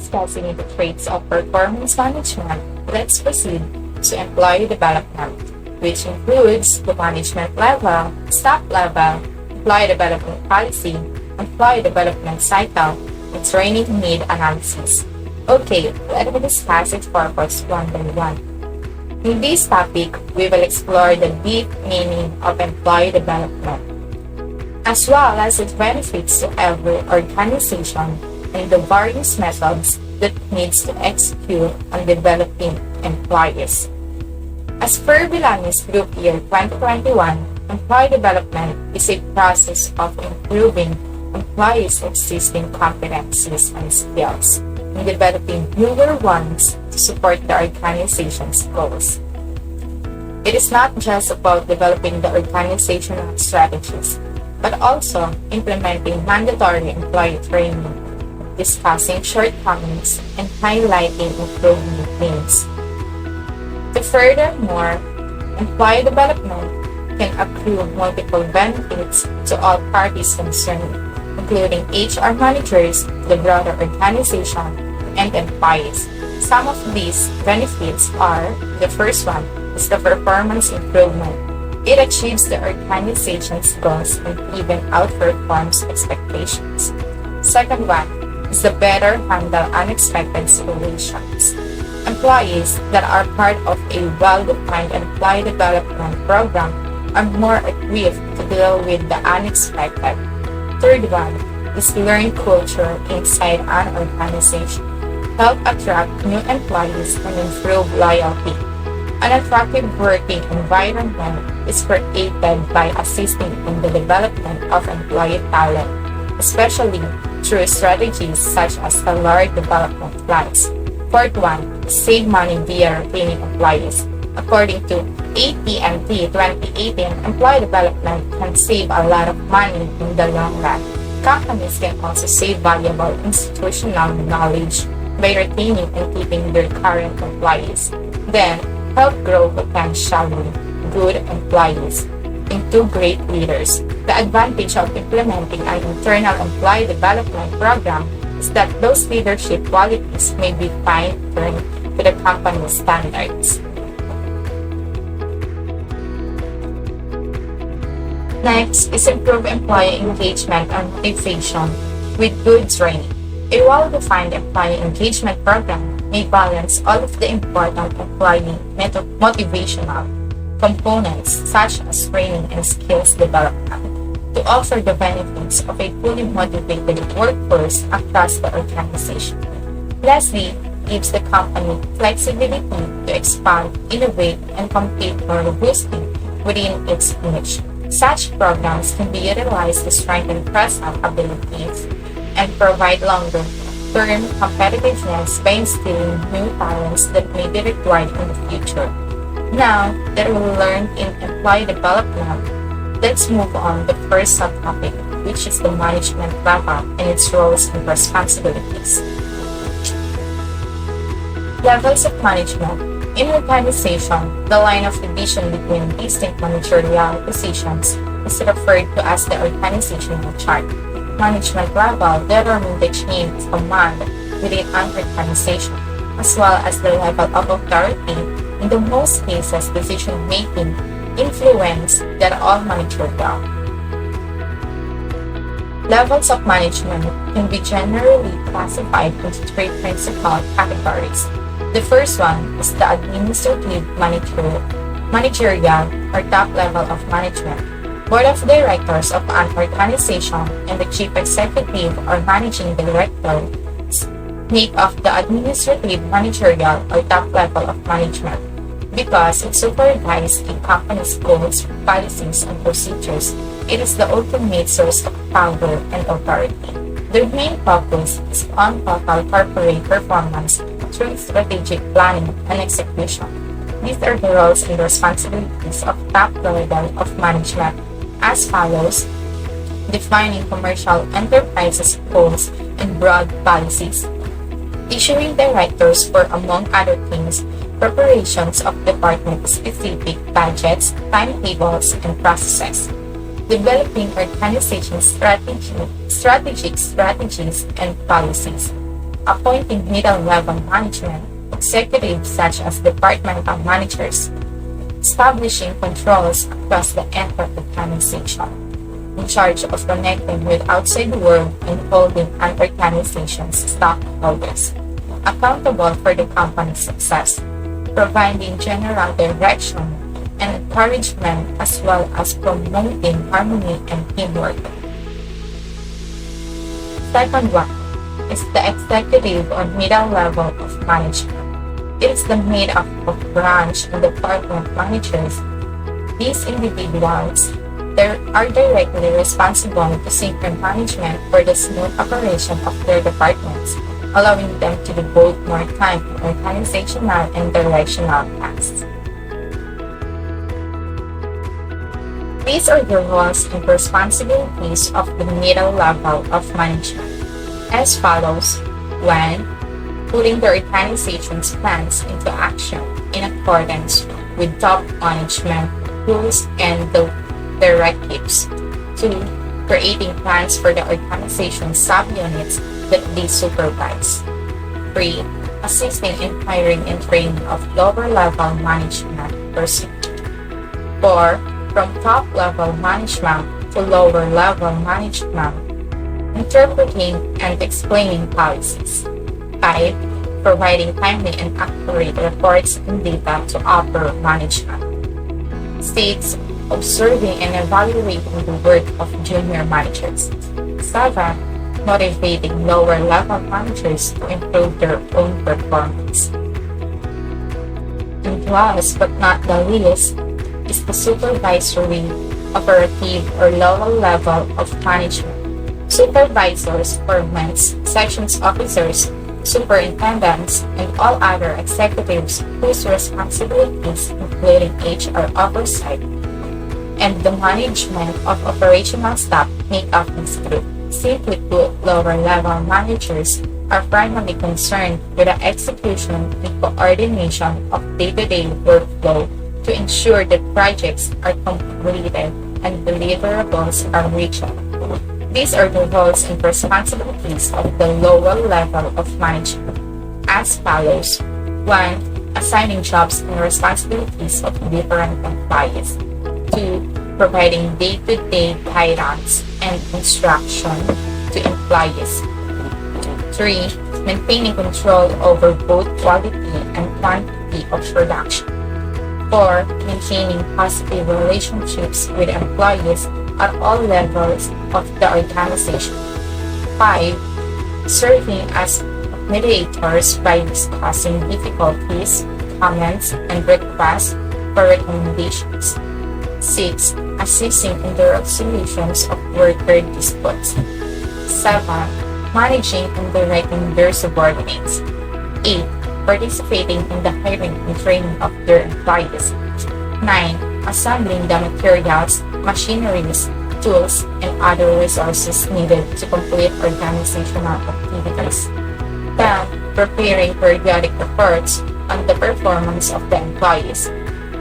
discussing the traits of performance management, let's proceed to employee development, which includes the management level, staff level, employee development policy, employee development cycle, and training need analysis. Okay, let me discuss its purpose one by one. In this topic, we will explore the deep meaning of employee development, as well as its benefits to every organization and the various methods that needs to execute on developing employees. As per Bilanis Group Year 2021, employee development is a process of improving employees' existing competencies and skills and developing newer ones to support the organization's goals. It is not just about developing the organizational strategies, but also implementing mandatory employee training, discussing shortcomings, and highlighting improvement needs. Furthermore, employee development can accrue multiple benefits to all parties concerned, including HR managers, the broader organization, and employees. Some of these benefits are: the first one is the performance improvement. It achieves the organization's goals and even outperforms expectations. Second one is the better handle unexpected situations. Employees that are part of a well-defined employee development program are more equipped to deal with the unexpected. Third one is learn culture inside an organization. Help attract new employees and improve loyalty. An attractive working environment is created by assisting in the development of employee talent, especially through strategies such as tailored development plans. Fourth one, save money via retaining employees. According to AT&T 2018, employee development can save a lot of money in the long run. Companies can also save valuable institutional knowledge by retaining and keeping their current employees. Then, help grow potentially good employees into great leaders. The advantage of implementing an internal employee development program is that those leadership qualities may be fine-tuned to the company's standards. Next is improve employee engagement and motivation with good training. A well-defined employee engagement program may balance all of the important employee motivational components such as training and skills development to offer the benefits of a fully motivated workforce across the organization. Lastly, gives the company flexibility to expand, innovate, and compete more robustly within its niche. Such programs can be utilized to strengthen present abilities and provide longer-term competitiveness by instilling new talents that may be required in the future. Now that we learned in employee development, let's move on to the first subtopic, which is the management level and its roles and responsibilities. Levels of management. In organization, the line of division between distinct managerial positions is referred to as the organizational chart. Management level determines the chain of command within an organization, as well as the level of authority. In the most cases, decision-making influence that all managerial. Levels of management can be generally classified into three principal categories. The first one is the administrative managerial or top level of management. Board of directors of an organization and the chief executive or managing director make up the administrative managerial or top level of management because it supervises a company's goals, policies, and procedures. It is the ultimate source of power and authority. Their main focus is on total corporate performance through strategic planning and execution. These are the roles and responsibilities of top level of management as follows: defining commercial enterprises goals and broad policies, issuing directors for, among other things, preparations of department-specific budgets, timetables, and processes, developing organization strategies and policies, appointing middle-level management executives such as departmental managers, establishing controls across the entire organization, in charge of connecting with outside the world and holding an organization's stockholders accountable for the company's success, providing general direction and encouragement as well as promoting harmony and teamwork. Second one is the executive or middle level of management. It is the made up of branch and department managers. These individuals are directly responsible to senior management for the smooth operation of their departments, allowing them to devote more time to organizational and directional tasks. These are the roles and responsibilities of the middle level of management, as follows. 1. Putting the organization's plans into action in accordance with top management rules and directives. 2. Creating plans for the organization's subunits that they supervise. 3. Assisting in hiring and training of lower-level management personnel. 4. From top-level management to lower-level management, interpreting and explaining policies. 5. Providing timely and accurate reports and data to upper management. 6. Observing and evaluating the work of junior managers. 7. Motivating lower-level managers to improve their own performance. And last but not the least is the supervisory, operative, or lower level of management. Supervisors, foremen, sections officers, superintendents, and all other executives whose responsibilities, including HR oversight and the management of operational staff, make up this group. Simply put, lower-level managers are primarily concerned with the execution and coordination of day-to-day workflow to ensure that projects are completed and deliverables are reached. These are the roles and responsibilities of the lower level of management, as follows. 1. Assigning jobs and responsibilities of different employees. 2. Providing day-to-day guidance and instruction to employees. 3. Maintaining control over both quality and quantity of production. 4. Maintaining positive relationships with employees at all levels of the organization. 5. Serving as mediators by discussing difficulties, comments, and requests for recommendations. 6. Assisting in the resolutions of worker disputes. 7. Managing and directing their subordinates. 8. Participating in the hiring and training of their employees. 9. Assembling the materials, machineries, tools, and other resources needed to complete organizational activities. 10. Preparing periodic reports on the performance of the employees.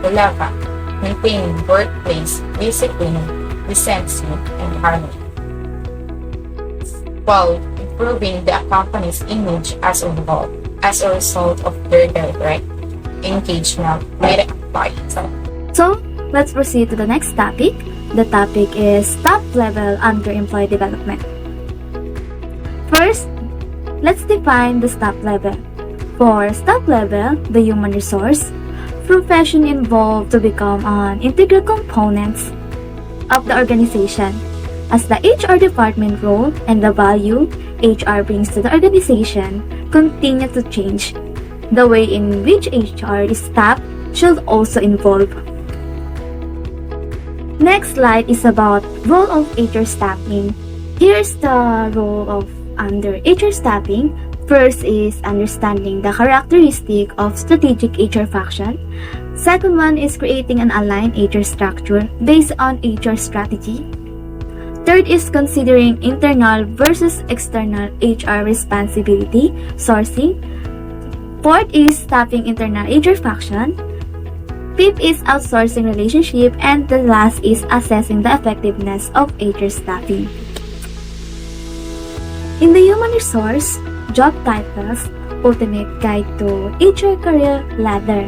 11. Maintaining workplace discipline, decency, and harmony. 12. Improving the company's image as a whole as a result of their direct engagement with employees. So, let's proceed to the next topic. The topic is top level under employee development. First, let's define the staff level. For staff level, the human resource profession involved to become an integral component of the organization, as the HR department role and the value HR brings to the organization continue to change. The way in which HR is staffed should also evolve. Next slide is about role of HR staffing. Here's the role of under HR staffing. First is understanding the characteristic of strategic HR function. Second one is creating an aligned HR structure based on HR strategy. Third is considering internal versus external HR responsibility, sourcing. Fourth is staffing internal HR function. Fifth is outsourcing relationship. And the last is assessing the effectiveness of HR staffing. In the human resource, Job Titles Ultimate Guide to HR Career Ladder.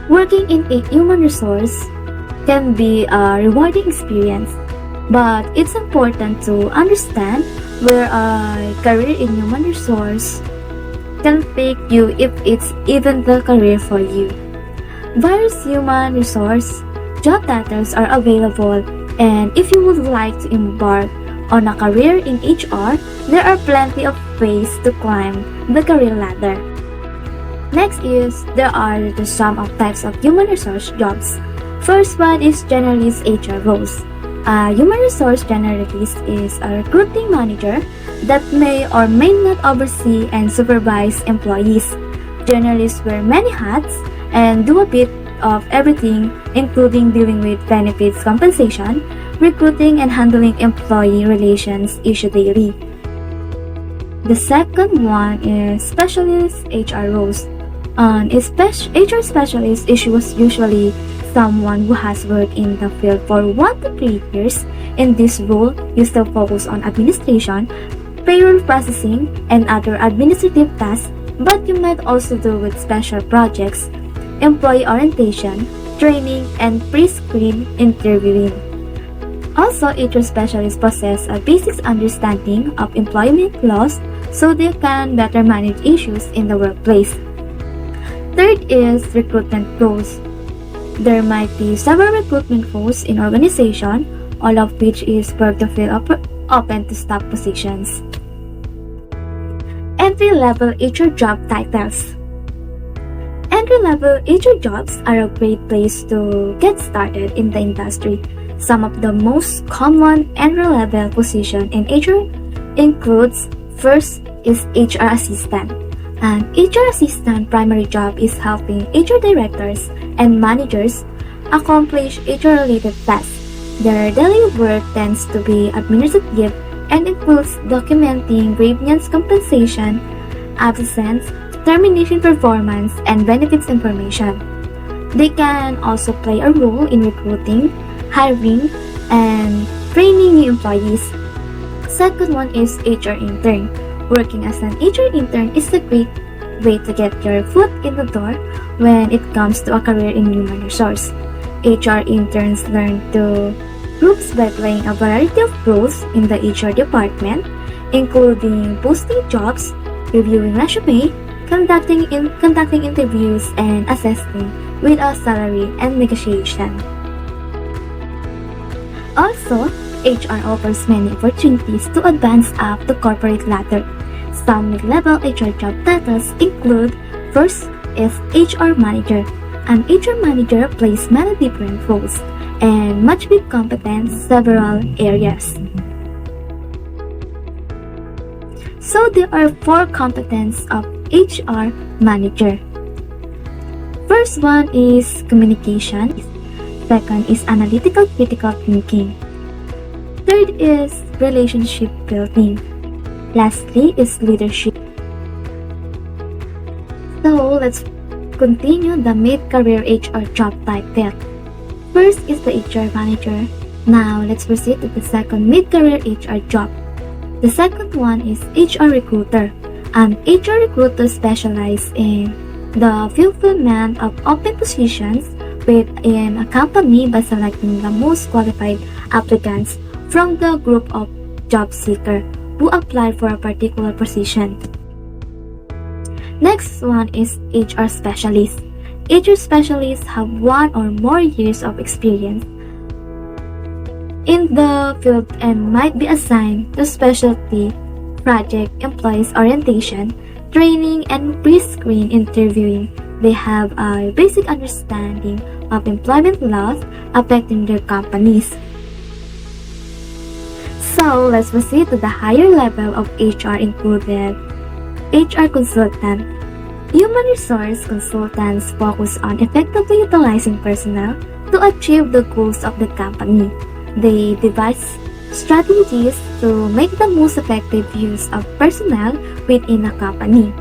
Working in a human resource can be a rewarding experience, but it's important to understand where a career in human resource can take you if it's even the career for you. Various human resource job titles are available, and if you would like to embark on a career in HR, there are plenty of ways to climb the career ladder. Next is, there are the sum of types of human resource jobs. First one is generalist HR roles. A human resource generalist is a recruiting manager that may or may not oversee and supervise employees. Generalists wear many hats and do a bit of everything, including dealing with benefits compensation, recruiting, and handling employee relations issue daily. The second one is specialist HR roles. An HR specialist is usually someone who has worked in the field for 1 to 3 years. In this role, you still focus on administration, payroll processing, and other administrative tasks, but you might also deal with special projects, employee orientation, training, and pre-screen interviewing. Also, HR specialists possess a basic understanding of employment laws so they can better manage issues in the workplace. Third is recruitment roles. There might be several recruitment roles in organization, all of which is work to fill open to staff positions. Entry-level HR job titles. Entry-level HR jobs are a great place to get started in the industry. Some of the most common entry-level positions in HR includes, first is HR assistant. An HR assistant primary job is helping HR directors and managers accomplish HR-related tasks. Their daily work tends to be administrative and includes documenting grievance compensation, absence, termination performance, and benefits information. They can also play a role in recruiting, hiring, and training new employees. Second one is HR intern. Working as an HR intern is a great way to get your foot in the door when it comes to a career in human resource. HR interns learn to groups by playing a variety of roles in the HR department, including posting jobs, reviewing resume, conducting interviews, and assessing with a salary and negotiation. Also, HR offers many opportunities to advance up the corporate ladder. Some mid-level HR job titles include, first is HR manager. An HR manager plays many different roles and must be competent in several areas. So there are 4 competencies of HR manager. First one is communication. Second is analytical critical thinking. Third is relationship building. Lastly is leadership. So let's continue the MidCareer HR job title. First is the HR manager. Now let's proceed to the second MidCareer HR job. The second one is HR recruiter. An HR recruiter specializes in the fulfillment of open positions within a company by selecting the most qualified applicants from the group of job seekers who apply for a particular position. Next one is HR specialist. HR specialists have 1 or more years of experience in the field and might be assigned to specialty project employees orientation, training, and pre-screen interviewing. They have a basic understanding of employment laws affecting their companies. So let's proceed to the higher level of HR included HR consultant. Human resource consultants focus on effectively utilizing personnel to achieve the goals of the company. They devise strategies to make the most effective use of personnel within a company.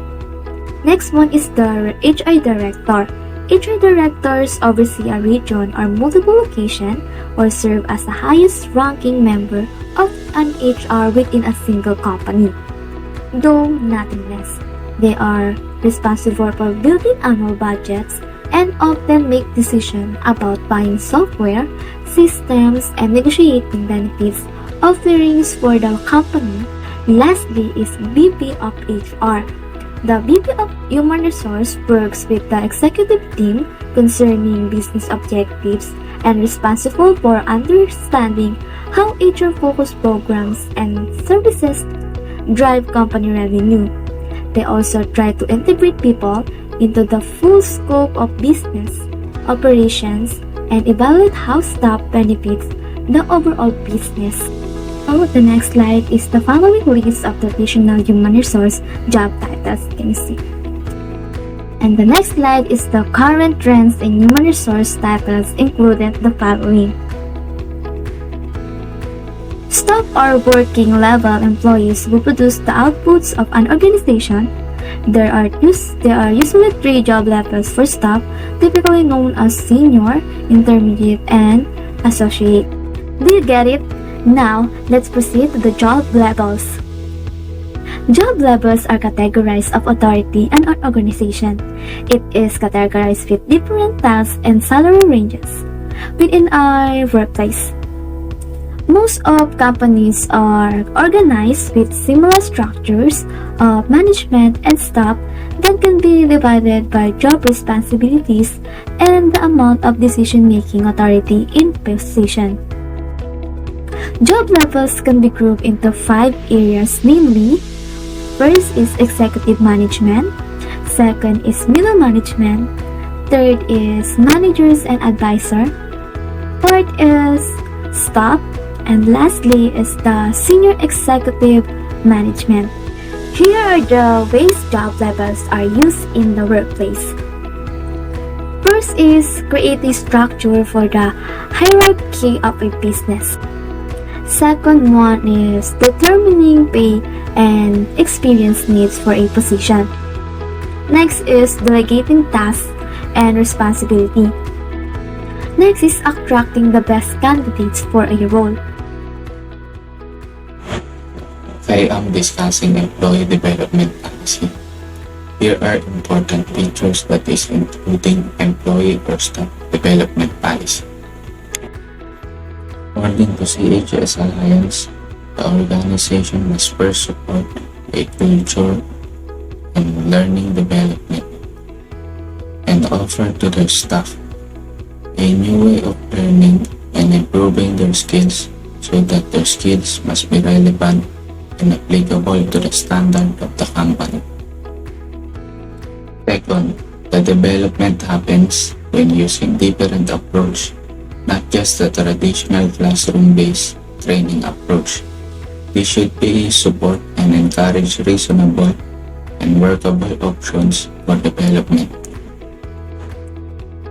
Next one is the HR director. HR directors oversee a region or multiple locations or serve as the highest ranking member of an HR within a single company. do nothing less. They are responsible for building annual budgets and often make decisions about buying software, systems, and negotiating benefits offerings for the company. Lastly is VP of HR. The VP of Human Resource works with the executive team concerning business objectives and responsible for understanding how HR-focused programs and services drive company revenue. They also try to integrate people into the full scope of business operations and evaluate how staff benefits the overall business. So the next slide is the following list of traditional human resource job titles. Can you see? And the next slide is the current trends in human resource titles included the following. Staff are working level employees who produce the outputs of an organization. There are usually 3 job levels for staff, typically known as senior, intermediate, and associate. Do you get it? Now, let's proceed to the job levels. Job levels are categories of authority in an organization. It is categorized with different tasks and salary ranges within our workplace. Most of companies are organized with similar structures of management and staff that can be divided by job responsibilities and the amount of decision-making authority in position. Job levels can be grouped into 5 areas, namely, first is executive management, second is middle management, third is managers and advisor, fourth is staff, and lastly is the senior executive management. Here are the ways job levels are used in the workplace. First is creating structure for the hierarchy of a business. Second one is determining pay and experience needs for a position. Next is delegating tasks and responsibility. Next is attracting the best candidates for a role. I am discussing employee development policy. Here are important features that is including employee or staff development policy. According to CHS Alliance, the organization must first support a culture and learning development and offer to their staff a new way of learning and improving their skills so that their skills must be relevant and applicable to the standard of the company. Second, the development happens when using different approach, not just the traditional classroom-based training approach. This should be support and encourage reasonable and workable options for development.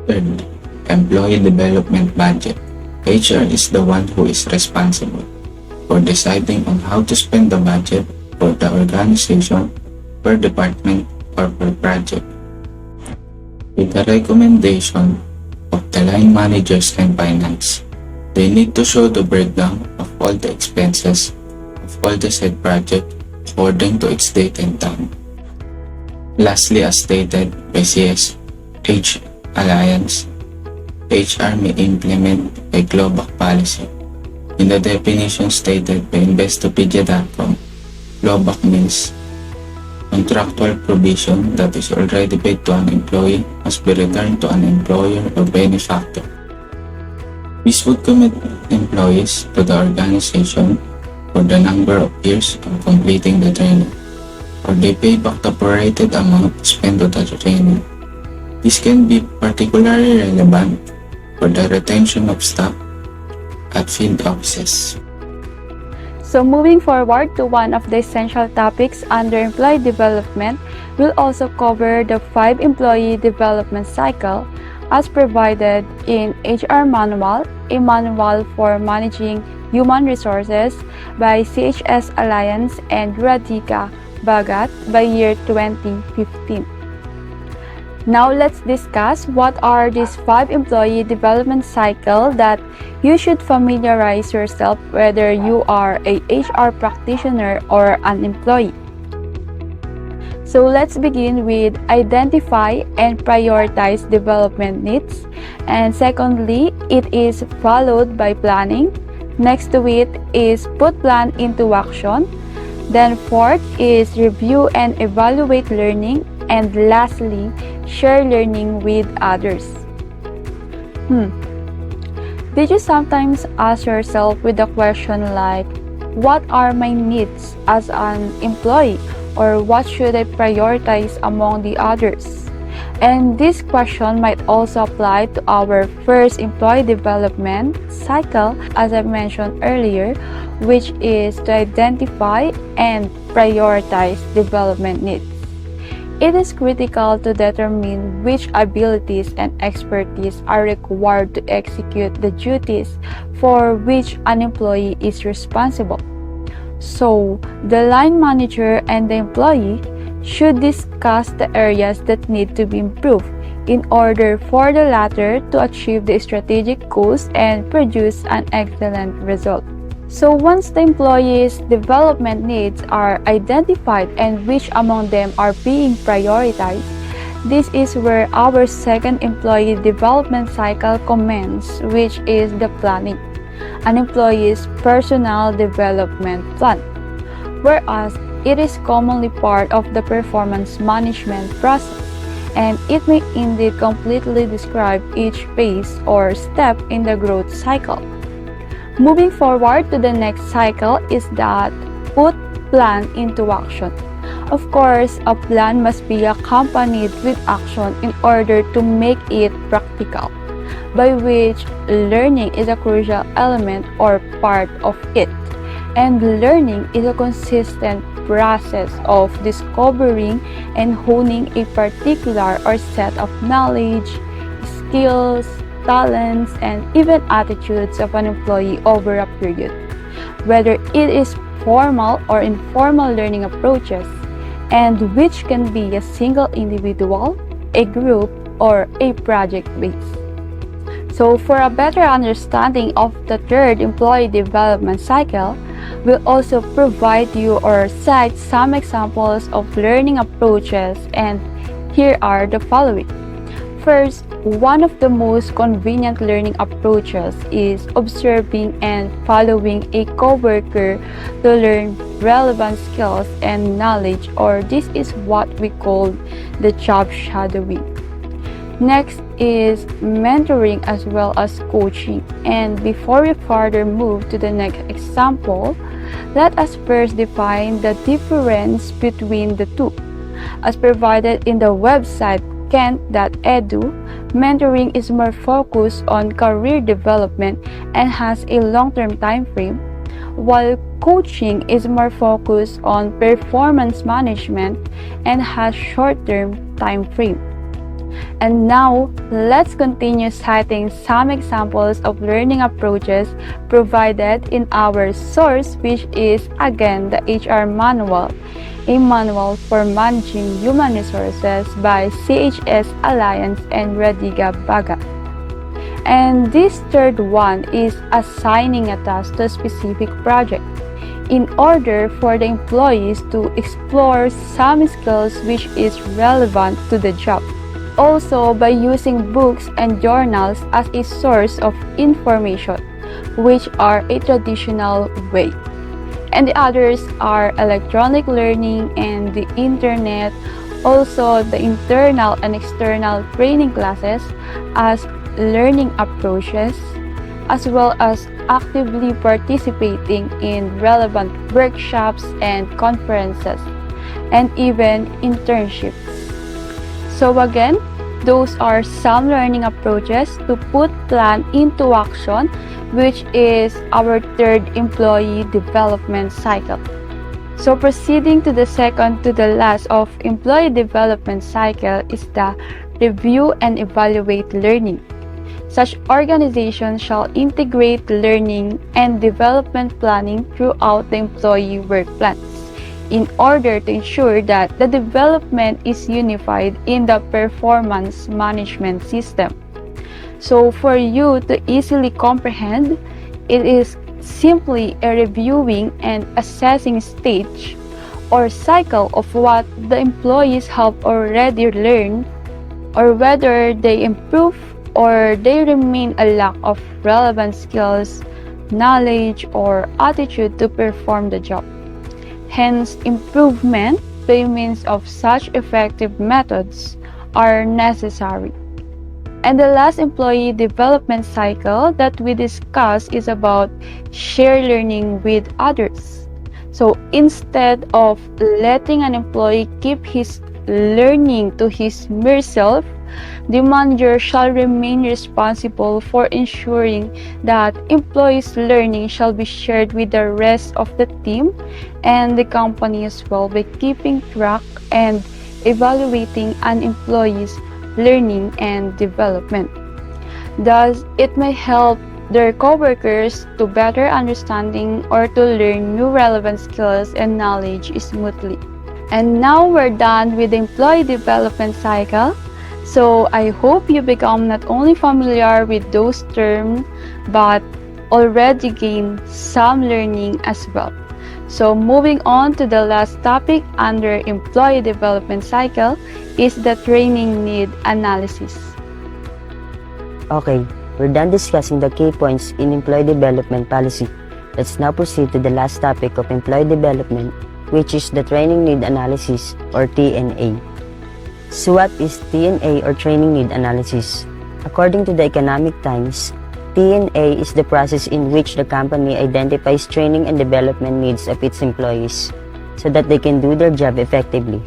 Third, employee development budget. HR is the one who is responsible for deciding on how to spend the budget for the organization, per department, or per project. With the recommendation of the line managers and finance, they need to show the breakdown of all the expenses of all the said project according to its date and time. Lastly, as stated by CSH Alliance, HR may implement a global policy. In the definition stated by Investopedia.com, clawback means contractual provision that is already paid to an employee must be returned to an employer or benefactor. This would commit employees to the organization for the number of years of completing the training, or they pay back the prorated amount spent on the training. This can be particularly relevant for the retention of staff at field offices. So moving forward to one of the essential topics under employee development, we'll also cover the 5 employee development cycle as provided in HR Manual, a manual for managing human resources by CHS Alliance and Radhika Bhagat by year 2015. Now let's discuss what are these 5 employee development cycle that you should familiarize yourself whether you are a HR practitioner or an employee. So let's begin with identify and prioritize development needs. And secondly, it is followed by planning. Next to it is put plan into action. Then fourth is review and evaluate learning. And lastly, share learning with others. Did you sometimes ask yourself with a question like, what are my needs as an employee? Or what should I prioritize among the others? And this question might also apply to our first employee development cycle, as I mentioned earlier, which is to identify and prioritize development needs. It is critical to determine which abilities and expertise are required to execute the duties for which an employee is responsible. So, the line manager and the employee should discuss the areas that need to be improved in order for the latter to achieve the strategic goals and produce an excellent result. So once the employee's development needs are identified and which among them are being prioritized, this is where our second employee development cycle commences, which is the planning, an employee's personal development plan, whereas it is commonly part of the performance management process, and it may indeed completely describe each phase or step in the growth cycle. Moving forward to the next cycle is that put plan into action. Of course, a plan must be accompanied with action in order to make it practical, by which learning is a crucial element or part of it. And learning is a consistent process of discovering and honing a particular or set of knowledge, skills, talents, and even attitudes of an employee over a period, whether it is formal or informal learning approaches, and which can be a single individual, a group, or a project based. So for a better understanding of the third employee development cycle, we'll also provide you or cite some examples of learning approaches, and here are the following. First, one of the most convenient learning approaches is observing and following a coworker to learn relevant skills and knowledge, or this is what we call the job shadowing. Next is mentoring as well as coaching. And before we further move to the next example, let us first define the difference between the two. As provided in the website kent.edu, mentoring is more focused on career development and has a long-term time frame, while coaching is more focused on performance management and has short-term time frame. And now, let's continue citing some examples of learning approaches provided in our source, which is again the HR Manual, a manual for managing human resources by CHS Alliance and Radiga Baga. And this third one is assigning a task to a specific project in order for the employees to explore some skills which is relevant to the job. Also by using books and journals as a source of information, which are a traditional way. And the others are electronic learning and the internet, also the internal and external training classes as learning approaches, as well as actively participating in relevant workshops and conferences, and even internships. So again, those are some learning approaches to put plan into action, which is our third employee development cycle. So proceeding to the second to the last of employee development cycle is the review and evaluate learning. Such organizations shall integrate learning and development planning throughout the employee work plans, in order to ensure that the development is unified in the performance management system. So for you to easily comprehend, it is simply a reviewing and assessing stage or cycle of what the employees have already learned, or whether they improve or they remain a lack of relevant skills, knowledge, or attitude to perform the job. Hence, improvement by means of such effective methods are necessary. And the last employee development cycle that we discuss is about shared learning with others. So instead of letting an employee keep his learning to his mere self, the manager shall remain responsible for ensuring that employees' learning shall be shared with the rest of the team and the company as well, by keeping track and evaluating an employee's learning and development. Thus, it may help their coworkers to better understanding or to learn new relevant skills and knowledge smoothly. And now we're done with the employee development cycle. So I hope you become not only familiar with those terms, but already gain some learning as well. So moving on to the last topic under employee development cycle is the training need analysis. Okay, we're done discussing the key points in employee development policy. Let's now proceed to the last topic of employee development, which is the training need analysis or TNA. So what is TNA or training need analysis? According to the Economic Times, TNA is the process in which the company identifies training and development needs of its employees so that they can do their job effectively.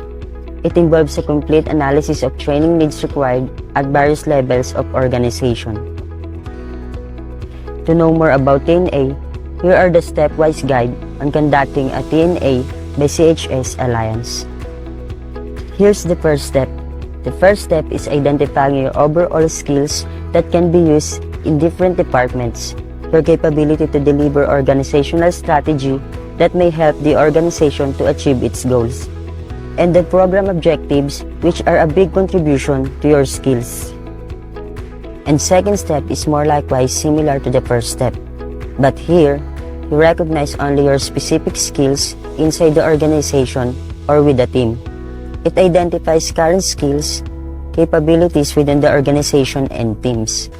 It involves a complete analysis of training needs required at various levels of organization. To know more about TNA, here are the stepwise guide on conducting a TNA by CHS Alliance. Here's the first step. The first step is identifying your overall skills that can be used in different departments, your capability to deliver organizational strategy that may help the organization to achieve its goals, and the program objectives, which are a big contribution to your skills. And second step is more likewise similar to the first step, but here, you recognize only your specific skills inside the organization or with the team. It identifies current skills, capabilities within the organization and teams.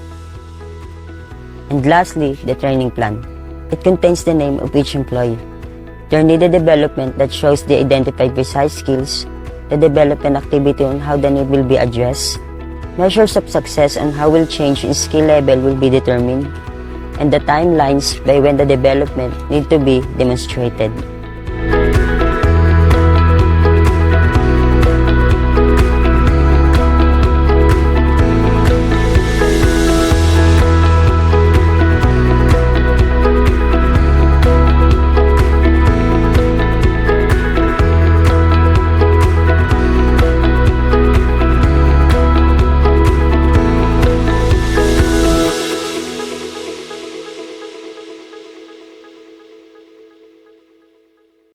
And lastly, the training plan. It contains the name of each employee, their needed development that shows the identified precise skills, the development activity on how the need will be addressed, measures of success on how will change in skill level will be determined, and the timelines by when the development need to be demonstrated.